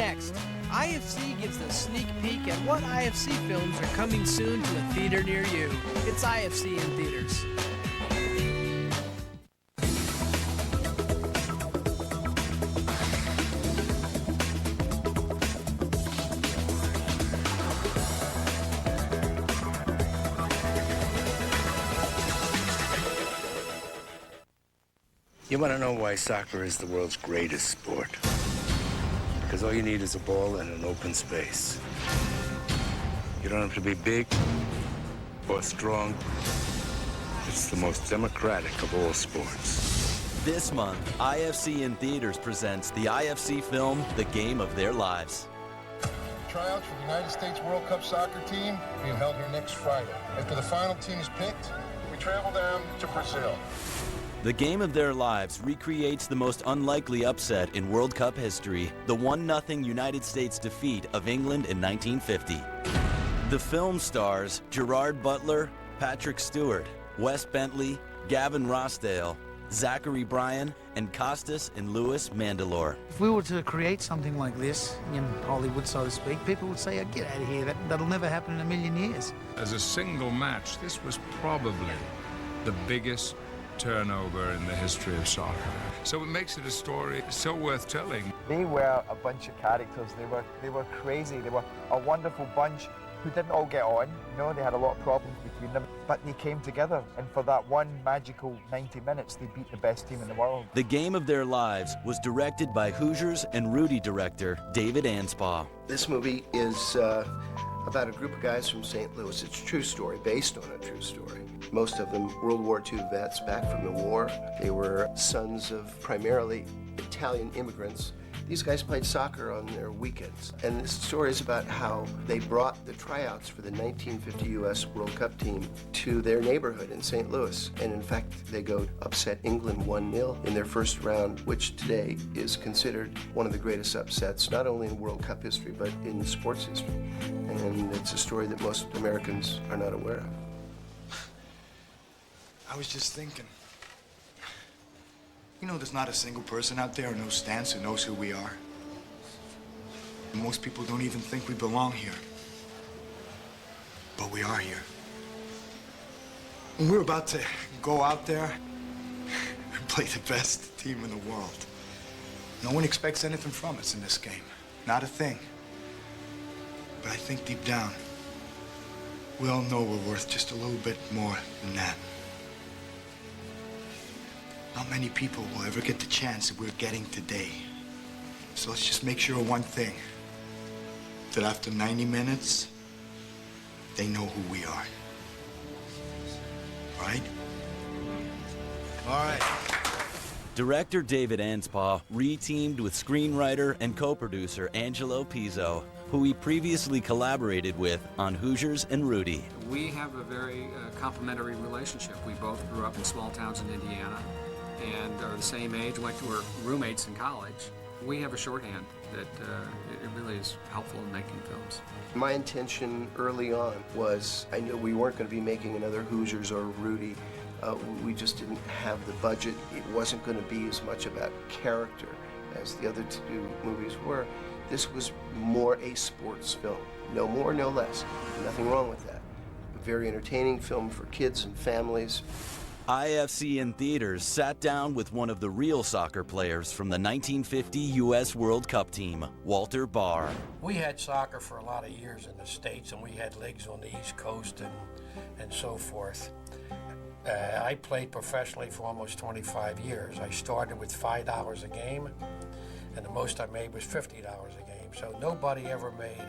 Next, IFC gives a sneak peek at what IFC films are coming soon to a theater near you. It's IFC in theaters. You want to know why soccer is the world's greatest sport? Because all you need is a ball and an open space. You don't have to be big or strong. It's the most democratic of all sports. This month, IFC in Theaters presents the IFC film, The Game of Their Lives. Tryouts for the United States World Cup soccer team being held here next Friday. After the final team is picked, we travel down to Brazil. The Game of Their Lives recreates the most unlikely upset in World Cup history, the 1-0 United States defeat of England in 1950. The film stars Gerard Butler, Patrick Stewart, Wes Bentley, Gavin Rossdale, Zachary Bryan, and Costas and Louis Mandylor. If we were to create something like this in Hollywood, so to speak, people would say, oh, get out of here, that'll never happen in a million years. As a single match, this was probably the biggest turnover in the history of soccer. So it makes it a story so worth telling. They were a bunch of characters. They were crazy. They were a wonderful bunch who didn't all get on. You know, they had a lot of problems between them, but they came together, and for that one magical 90 minutes, they beat the best team in the world. The Game of Their Lives was directed by Hoosiers and Rudy director David Anspaugh. This movie is about a group of guys from St. Louis. It's a true story, based on a true story. Most of them World War II vets back from the war. They were sons of primarily Italian immigrants. These guys played soccer on their weekends. And this story is about how they brought the tryouts for the 1950 U.S. World Cup team to their neighborhood in St. Louis. And in fact, they go upset England 1-0 in their first round, which today is considered one of the greatest upsets, not only in World Cup history, but in sports history. And it's a story that most Americans are not aware of. I was just thinking. You know, there's not a single person out there in those stands who knows who we are. And most people don't even think we belong here. But we are here. And we're about to go out there and play the best team in the world. No one expects anything from us in this game. Not a thing. But I think deep down, we all know we're worth just a little bit more than that. Not many people will ever get the chance that we're getting today. So let's just make sure of one thing. That after 90 minutes, they know who we are. Right? All right. Director David Anspaugh re-teamed with screenwriter and co-producer Angelo Pizzo, who he previously collaborated with on Hoosiers and Rudy. We have a very complimentary relationship. We both grew up in small towns in Indiana and are the same age, went to our roommates in college. We have a shorthand that it really is helpful in making films. My intention early on was, I knew we weren't going to be making another Hoosiers or Rudy. We just didn't have the budget. It wasn't going to be as much about character as the other two movies were. This was more a sports film. No more, no less. Nothing wrong with that. A very entertaining film for kids and families. IFC in Theaters sat down with one of the real soccer players from the 1950 U.S. World Cup team, Walter Barr. We had soccer for a lot of years in the States, and we had leagues on the East Coast and so forth. I played professionally for almost 25 years. I started with $5 a game, and the most I made was $50 a game. So nobody ever made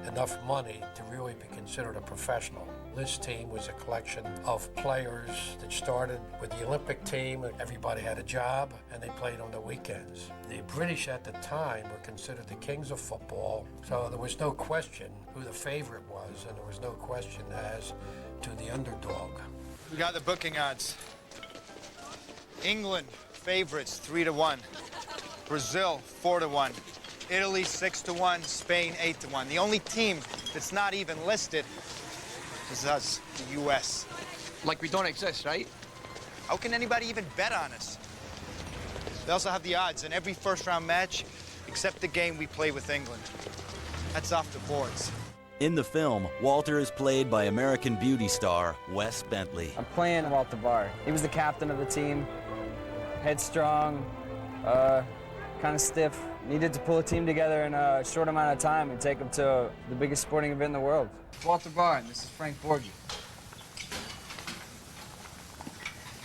enough money to really be considered a professional. This team was a collection of players that started with the Olympic team. Everybody had a job, and they played on the weekends. The British at the time were considered the kings of football, so there was no question who the favorite was, and there was no question as to the underdog. We got the booking odds. England, favorites, 3-1. Brazil, 4-1. Italy, 6-1. Spain, 8-1. The only team that's not even listed is us, the U.S. Like we don't exist, right? How can anybody even bet on us? They also have the odds in every first-round match, except the game we play with England. That's off the boards. In the film, Walter is played by American Beauty star Wes Bentley. I'm playing Walter Barr. He was the captain of the team, headstrong, kind of stiff. Needed to pull a team together in a short amount of time and take them to the biggest sporting event in the world. Walter Barr, and this is Frank Borgi.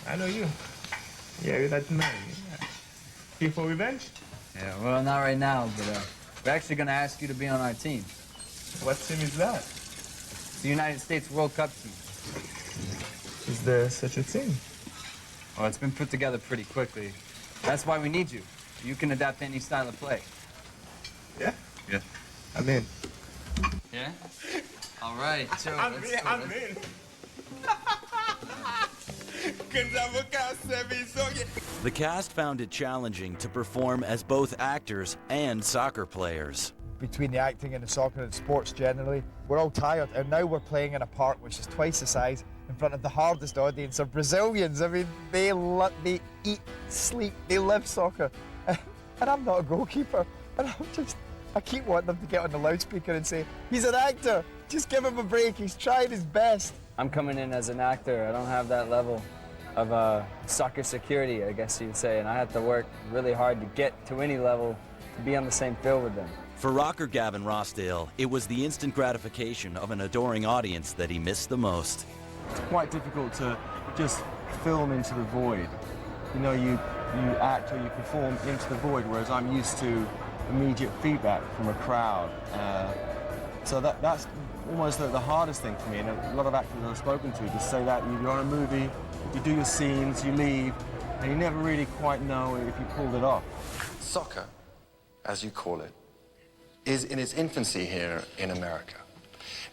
I know you. Yeah, you're that man. Yeah. Here for revenge? Yeah, well, not right now, but we're actually going to ask you to be on our team. What team is that? It's the United States World Cup team. Is there such a thing? Well, it's been put together pretty quickly. That's why we need you. You can adapt to any style of play. Yeah? Yeah. I'm in. Yeah? All right, Joe, I'm in. The cast found it challenging to perform as both actors and soccer players. Between the acting and the soccer and sports generally, we're all tired, and now we're playing in a park which is twice the size in front of the hardest audience of Brazilians. I mean, they eat, sleep, they live soccer. And I'm not a goalkeeper. And I keep wanting them to get on the loudspeaker and say, he's an actor, just give him a break, he's trying his best. I'm coming in as an actor. I don't have that level of soccer security, I guess you'd say, and I have to work really hard to get to any level to be on the same field with them. For rocker Gavin Rossdale, it was the instant gratification of an adoring audience that he missed the most. It's quite difficult to just film into the void. You know, you act or you perform into the void, whereas I'm used to immediate feedback from a crowd. So that's almost the hardest thing for me, and a lot of actors I've spoken to say that you're on a movie, you do your scenes, you leave, and you never really quite know if you pulled it off. Soccer, as you call it, is in its infancy here in America.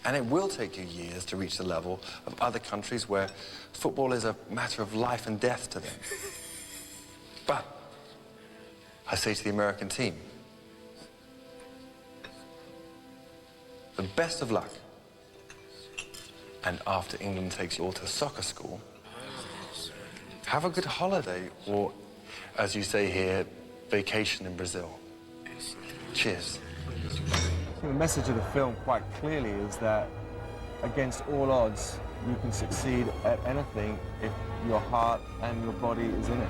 And it will take you years to reach the level of other countries where football is a matter of life and death to them. But I say to the American team, the best of luck. And after England takes you all to soccer school, have a good holiday, or, as you say here, vacation in Brazil. Cheers. The message of the film quite clearly is that against all odds, you can succeed at anything if your heart and your body is in it.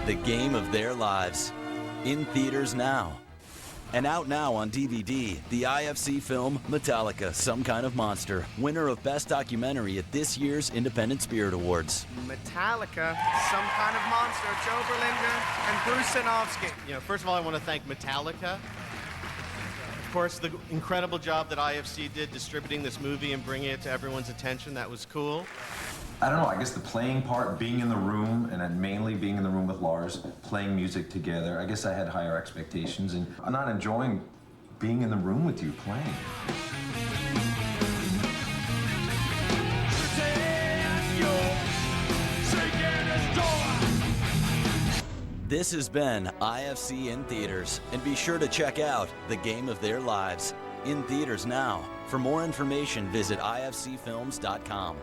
The game of their lives, in theaters now. And out now on DVD, the IFC film Metallica, Some Kind of Monster, winner of Best Documentary at this year's Independent Spirit Awards. Metallica, Some Kind of Monster, Joe Berlinger and Bruce Sinofsky. You know, first of all, I want to thank Metallica. Of course, the incredible job that IFC did distributing this movie and bringing it to everyone's attention. That was cool. I don't know, I guess the playing part, being in the room, and then mainly being in the room with Lars, playing music together, I guess I had higher expectations, and I'm not enjoying being in the room with you playing. This has been IFC in theaters, and be sure to check out The Game of Their Lives, in theaters now. For more information, visit ifcfilms.com.